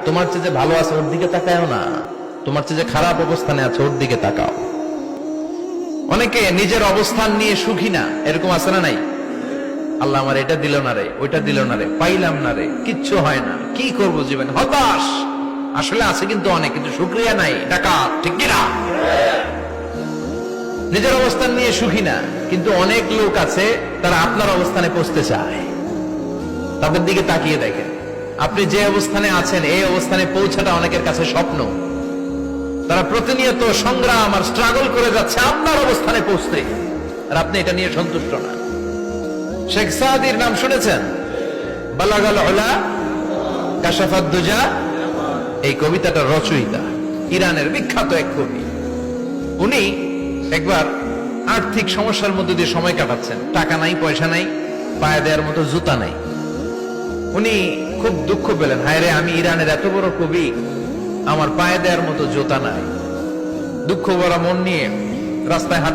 তোমার চেয়ে যে ভালো আছে ওর দিকে তাকাও না, তোমার চেয়ে যে খারাপ অবস্থানে আছে ওর দিকে তাকাও। অনেকে নিজের অবস্থান নিয়ে সুখী না, এরকম আছে না নাই? আল্লাহ আমার এটা দিল না রে, ওইটা দিল না রে, পাইলাম না রে, কিচ্ছু হয় না, কি করব জীবন, হতাশ। আসলে আছে কিন্তু অনেক, কিন্তু শুকরিয়া নাই, টাকা ঠিক কিনা? নিজের অবস্থান নিয়ে সুখী না, কিন্তু অনেক লোক আছে তারা আপনার অবস্থানে পৌঁছতে চায়। তাদের দিকে তাকিয়ে দেখেন, আপনি যে অবস্থানে আছেন এই অবস্থানে পৌঁছাটা অনেকের কাছে স্বপ্ন। তারা প্রতিনিয়ত সংগ্রাম আর স্ট্রাগল করে যাচ্ছে আপনার অবস্থানে পৌঁছতে, আর আপনি এটা নিয়ে সন্তুষ্ট না। শেখ সাদির নাম শুনেছেন? বালাগাল উলা কাশাফাদ দুজা, এই কবিতাটা রচয়িতা ইরানের বিখ্যাত এক কবি। উনি একবার আর্থিক সমস্যার মধ্যে দিয়ে সময় কাটাচ্ছেন, টাকা নাই, পয়সা নাই, পায়ে দেওয়ার মতো জুতা নাই। উনি খুব দুঃখ পেলেন, হায় রে, আমি ইরানের এত বড় কবি, আমার পায়ে দেওয়ার মতো জুতা নাই। দুঃখ ভরা মন নিয়ে রাস্তায় হাঁট